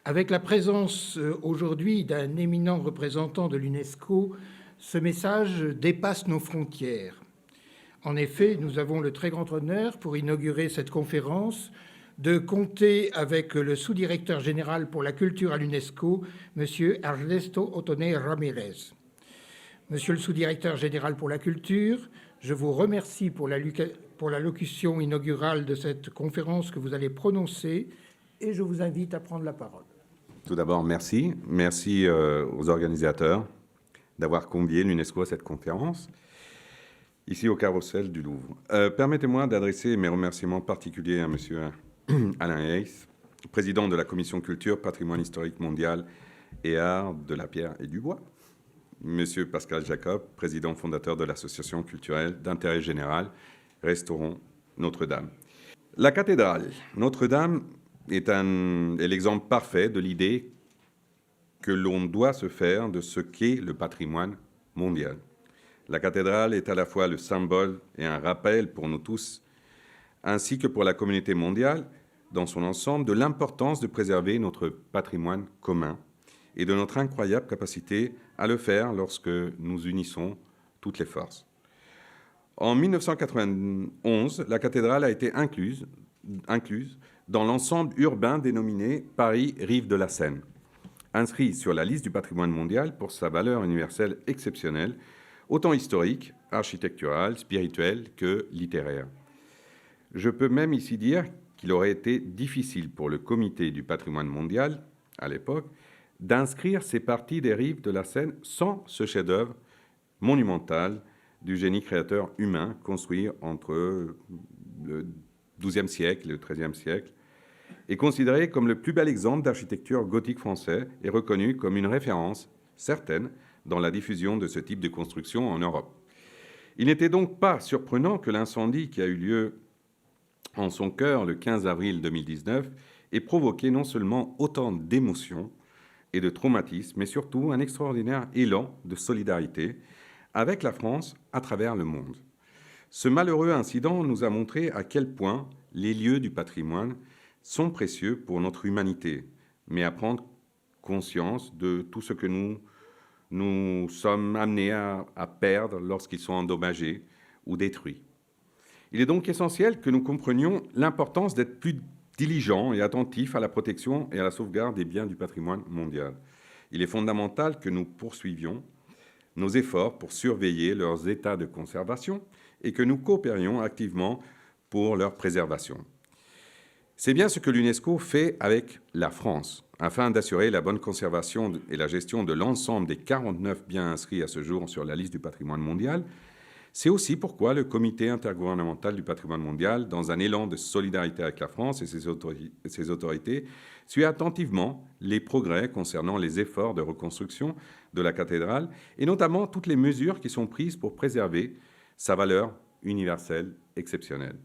Avec la présence aujourd'hui d'un éminent représentant de l'UNESCO, ce message dépasse nos frontières. En effet, nous avons le très grand honneur, pour inaugurer cette conférence, de compter avec le sous-directeur général pour la culture à l'UNESCO, M. Ernesto Otoné Ramirez. Monsieur le sous-directeur général pour la culture, je vous remercie pour la locution inaugurale de cette conférence que vous allez prononcer et je vous invite à prendre la parole. Tout d'abord, merci. Merci aux organisateurs d'avoir convié l'UNESCO à cette conférence, ici au Carrousel du Louvre. Permettez-moi d'adresser mes remerciements particuliers à M. Alain Hayes, président de la Commission Culture, Patrimoine historique mondial et Art de la pierre et du bois, M. Pascal Jacob, président fondateur de l'association culturelle d'intérêt général Restaurons Notre-Dame. La cathédrale Notre-Dame est l'exemple parfait de l'idée que l'on doit se faire de ce qu'est le patrimoine mondial. La cathédrale est à la fois le symbole et un rappel pour nous tous, ainsi que pour la communauté mondiale dans son ensemble, de l'importance de préserver notre patrimoine commun et de notre incroyable capacité à le faire lorsque nous unissons toutes les forces. En 1991, la cathédrale a été incluse dans l'ensemble urbain dénominé Paris Rive de la Seine, inscrit sur la liste du patrimoine mondial pour sa valeur universelle exceptionnelle, autant historique, architecturale, spirituelle que littéraire. Je peux même ici dire qu'il aurait été difficile pour le comité du patrimoine mondial, à l'époque, d'inscrire ces parties des rives de la Seine sans ce chef-d'œuvre monumental du génie créateur humain construit entre le XIIe siècle et le XIIIe siècle, est considéré comme le plus bel exemple d'architecture gothique français et reconnu comme une référence certaine dans la diffusion de ce type de construction en Europe. Il n'était donc pas surprenant que l'incendie qui a eu lieu en son cœur le 15 avril 2019 ait provoqué non seulement autant d'émotions et de traumatismes, mais surtout un extraordinaire élan de solidarité avec la France à travers le monde. Ce malheureux incident nous a montré à quel point les lieux du patrimoine sont précieux pour notre humanité, mais à prendre conscience de tout ce que nous sommes amenés à perdre lorsqu'ils sont endommagés ou détruits. Il est donc essentiel que nous comprenions l'importance d'être plus diligents et attentifs à la protection et à la sauvegarde des biens du patrimoine mondial. Il est fondamental que nous poursuivions nos efforts pour surveiller leurs états de conservation et que nous coopérions activement pour leur préservation. C'est bien ce que l'UNESCO fait avec la France, afin d'assurer la bonne conservation et la gestion de l'ensemble des 49 biens inscrits à ce jour sur la liste du patrimoine mondial. C'est aussi pourquoi le Comité intergouvernemental du patrimoine mondial, dans un élan de solidarité avec la France et ses autorités, suit attentivement les progrès concernant les efforts de reconstruction de la cathédrale et notamment toutes les mesures qui sont prises pour préserver sa valeur universelle exceptionnelle.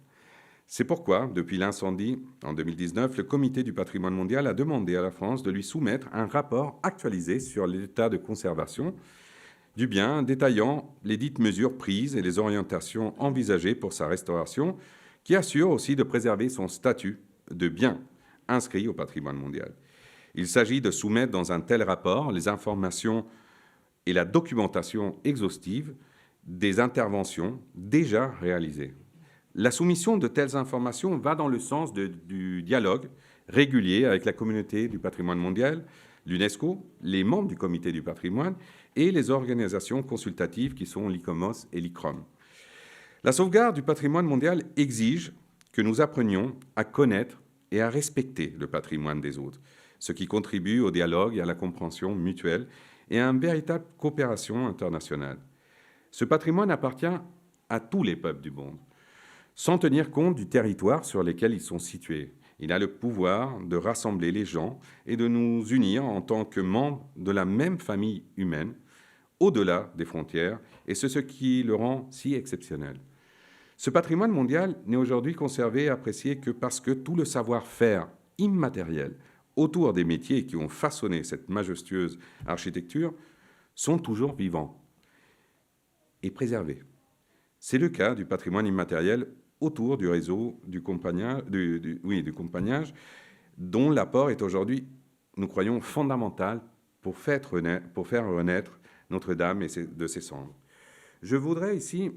C'est pourquoi, depuis l'incendie en 2019, le Comité du patrimoine mondial a demandé à la France de lui soumettre un rapport actualisé sur l'état de conservation du bien, détaillant les dites mesures prises et les orientations envisagées pour sa restauration, qui assure aussi de préserver son statut de bien inscrit au patrimoine mondial. Il s'agit de soumettre dans un tel rapport les informations et la documentation exhaustive des interventions déjà réalisées. La soumission de telles informations va dans le sens du dialogue régulier avec la communauté du patrimoine mondial, l'UNESCO, les membres du comité du patrimoine et les organisations consultatives qui sont l'ICOMOS et l'ICROM. La sauvegarde du patrimoine mondial exige que nous apprenions à connaître et à respecter le patrimoine des autres, ce qui contribue au dialogue et à la compréhension mutuelle et à une véritable coopération internationale. Ce patrimoine appartient à tous les peuples du monde, sans tenir compte du territoire sur lequel ils sont situés. Il a le pouvoir de rassembler les gens et de nous unir en tant que membres de la même famille humaine, au-delà des frontières, et c'est ce qui le rend si exceptionnel. Ce patrimoine mondial n'est aujourd'hui conservé et apprécié que parce que tout le savoir-faire immatériel autour des métiers qui ont façonné cette majestueuse architecture sont toujours vivants et préservés. C'est le cas du patrimoine immatériel autour du réseau du compagnage, dont l'apport est aujourd'hui nous croyons, fondamentale pour faire renaître Notre-Dame de ses cendres. Je voudrais ici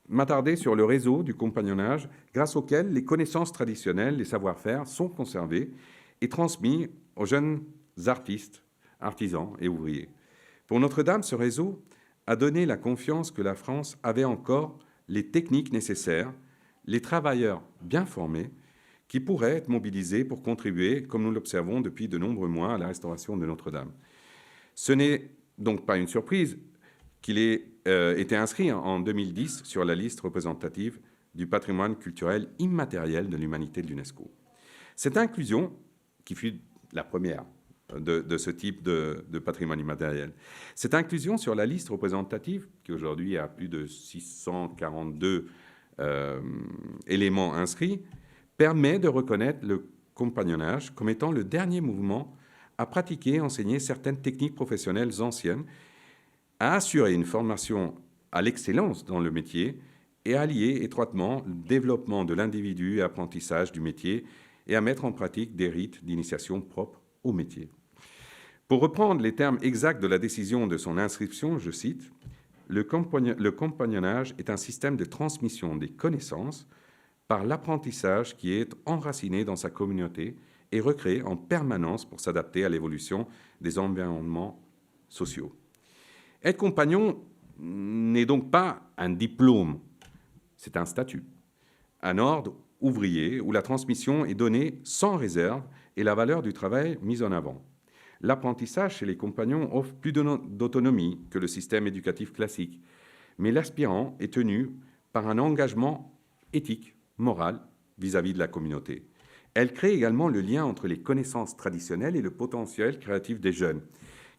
m'attarder sur le réseau du compagnonnage grâce auquel les connaissances traditionnelles, les savoir-faire sont conservés et transmis aux jeunes artistes, artisans et ouvriers. Pour Notre-Dame, ce réseau a donné la confiance que la France avait encore les techniques nécessaires, les travailleurs bien formés, qui pourraient être mobilisés pour contribuer, comme nous l'observons depuis de nombreux mois, à la restauration de Notre-Dame. Ce n'est donc pas une surprise qu'il ait été inscrit en 2010 sur la liste représentative du patrimoine culturel immatériel de l'humanité de l'UNESCO. Cette inclusion, qui fut la première de ce type de patrimoine immatériel, cette inclusion sur la liste représentative, qui aujourd'hui a plus de 642 éléments inscrits, permet de reconnaître le compagnonnage comme étant le dernier mouvement à pratiquer et enseigner certaines techniques professionnelles anciennes, à assurer une formation à l'excellence dans le métier et à lier étroitement le développement de l'individu et apprentissage du métier et à mettre en pratique des rites d'initiation propres au métier. Pour reprendre les termes exacts de la décision de son inscription, je cite, « Le compagnonnage est un système de transmission des connaissances par l'apprentissage qui est enraciné dans sa communauté et recréé en permanence pour s'adapter à l'évolution des environnements sociaux. » Être compagnon n'est donc pas un diplôme, c'est un statut, un ordre ouvrier où la transmission est donnée sans réserve et la valeur du travail mise en avant. L'apprentissage chez les compagnons offre plus d'autonomie que le système éducatif classique, mais l'aspirant est tenu par un engagement éthique, moral, vis-à-vis de la communauté. Elle crée également le lien entre les connaissances traditionnelles et le potentiel créatif des jeunes,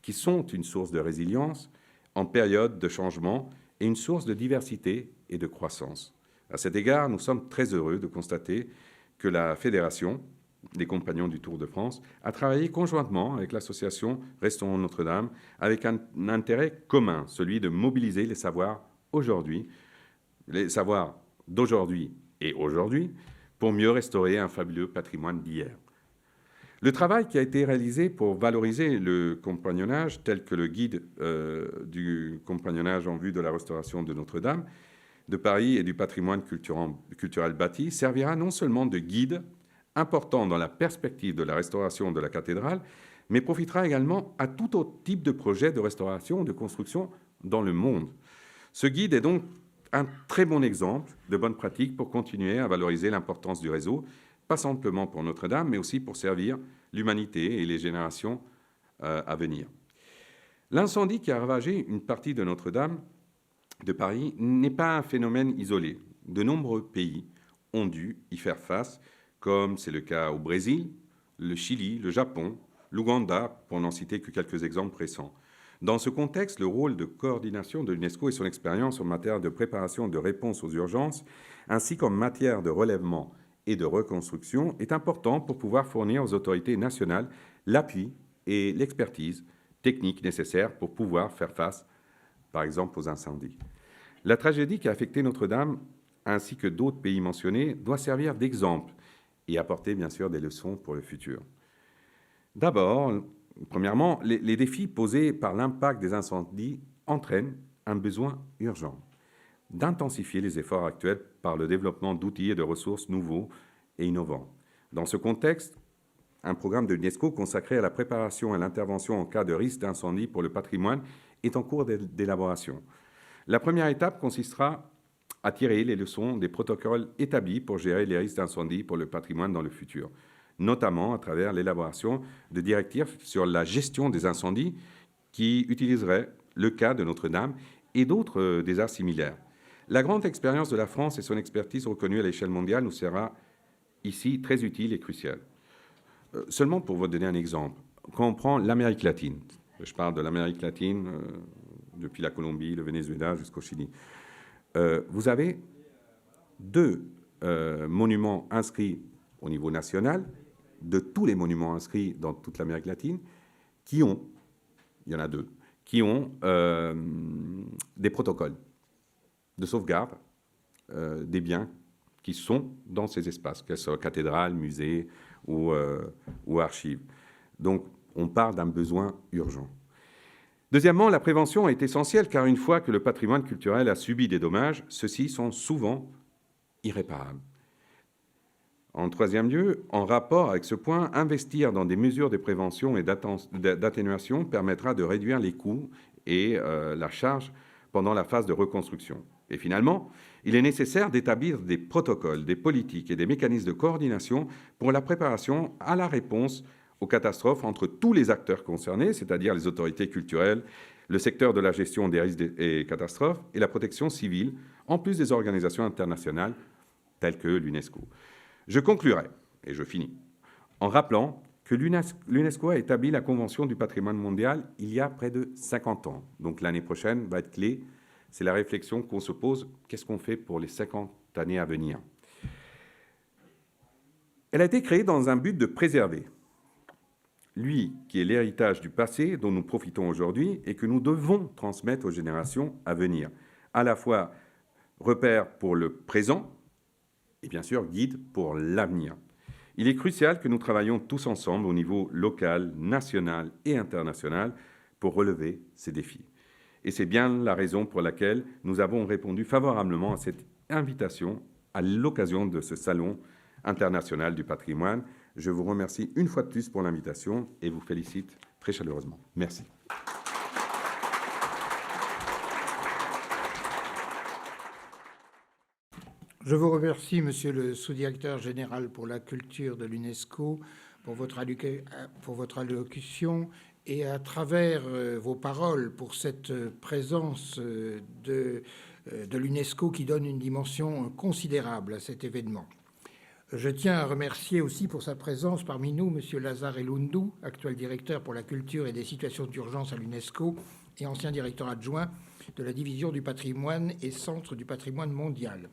qui sont une source de résilience en période de changement et une source de diversité et de croissance. À cet égard, nous sommes très heureux de constater que la Fédération des Compagnons du Tour de France a travaillé conjointement avec l'association Restaurons Notre-Dame avec un intérêt commun, celui de mobiliser les savoirs d'aujourd'hui et aujourd'hui, pour mieux restaurer un fabuleux patrimoine d'hier. Le travail qui a été réalisé pour valoriser le compagnonnage, tel que le guide du compagnonnage en vue de la restauration de Notre-Dame de Paris et du patrimoine culturel bâti, servira non seulement de guide important dans la perspective de la restauration de la cathédrale, mais profitera également à tout autre type de projet de restauration ou de construction dans le monde. Ce guide est donc un très bon exemple de bonne pratique pour continuer à valoriser l'importance du réseau, pas simplement pour Notre-Dame, mais aussi pour servir l'humanité et les générations à venir. L'incendie qui a ravagé une partie de Notre-Dame de Paris n'est pas un phénomène isolé. De nombreux pays ont dû y faire face, comme c'est le cas au Brésil, le Chili, le Japon, l'Ouganda, pour n'en citer que quelques exemples récents. Dans ce contexte, le rôle de coordination de l'UNESCO et son expérience en matière de préparation de réponse aux urgences, ainsi qu'en matière de relèvement et de reconstruction, est important pour pouvoir fournir aux autorités nationales l'appui et l'expertise technique nécessaires pour pouvoir faire face, par exemple, aux incendies. La tragédie qui a affecté Notre-Dame, ainsi que d'autres pays mentionnés, doit servir d'exemple et apporter, bien sûr, des leçons pour le futur. D'abord, premièrement, les défis posés par l'impact des incendies entraînent un besoin urgent d'intensifier les efforts actuels par le développement d'outils et de ressources nouveaux et innovants. Dans ce contexte, un programme de l'UNESCO consacré à la préparation et à l'intervention en cas de risque d'incendie pour le patrimoine est en cours d'élaboration. La première étape consistera à tirer les leçons des protocoles établis pour gérer les risques d'incendie pour le patrimoine dans le futur, notamment à travers l'élaboration de directives sur la gestion des incendies qui utiliseraient le cas de Notre-Dame et d'autres désastres similaires. La grande expérience de la France et son expertise reconnue à l'échelle mondiale nous sera ici très utile et cruciale. Seulement pour vous donner un exemple, quand on prend l'Amérique latine, je parle de l'Amérique latine depuis la Colombie, le Venezuela jusqu'au Chili, vous avez deux monuments inscrits au niveau national, de tous les monuments inscrits dans toute l'Amérique latine, il y en a deux, qui ont des protocoles de sauvegarde des biens qui sont dans ces espaces, qu'elles soient cathédrales, musées ou archives. Donc, On parle d'un besoin urgent. Deuxièmement, la prévention est essentielle car une fois que le patrimoine culturel a subi des dommages, ceux-ci sont souvent irréparables. En troisième lieu, en rapport avec ce point, investir dans des mesures de prévention et d'atténuation permettra de réduire les coûts et la charge pendant la phase de reconstruction. Et finalement, il est nécessaire d'établir des protocoles, des politiques et des mécanismes de coordination pour la préparation à la réponse aux catastrophes entre tous les acteurs concernés, c'est-à-dire les autorités culturelles, le secteur de la gestion des risques et catastrophes et la protection civile, en plus des organisations internationales telles que l'UNESCO. Je conclurai, et je finis, en rappelant que l'UNESCO a établi la Convention du patrimoine mondial il y a près de 50 ans. Donc l'année prochaine va être clé. C'est la réflexion qu'on se pose. Qu'est-ce qu'on fait pour les 50 années à venir? Elle a été créée dans un but de préserver, lui qui est l'héritage du passé dont nous profitons aujourd'hui et que nous devons transmettre aux générations à venir, à la fois repère pour le présent et bien sûr guide pour l'avenir. Il est crucial que nous travaillions tous ensemble au niveau local, national et international pour relever ces défis. Et c'est bien la raison pour laquelle nous avons répondu favorablement à cette invitation à l'occasion de ce Salon international du patrimoine. Je vous remercie une fois de plus pour l'invitation et vous félicite très chaleureusement. Merci. Je vous remercie, Monsieur le sous-directeur général pour la culture de l'UNESCO, pour votre allocution et à travers vos paroles pour cette présence de l'UNESCO qui donne une dimension considérable à cet événement. Je tiens à remercier aussi pour sa présence parmi nous Monsieur Lazare Elundou, actuel directeur pour la culture et des situations d'urgence à l'UNESCO et ancien directeur adjoint de la division du patrimoine et centre du patrimoine mondial.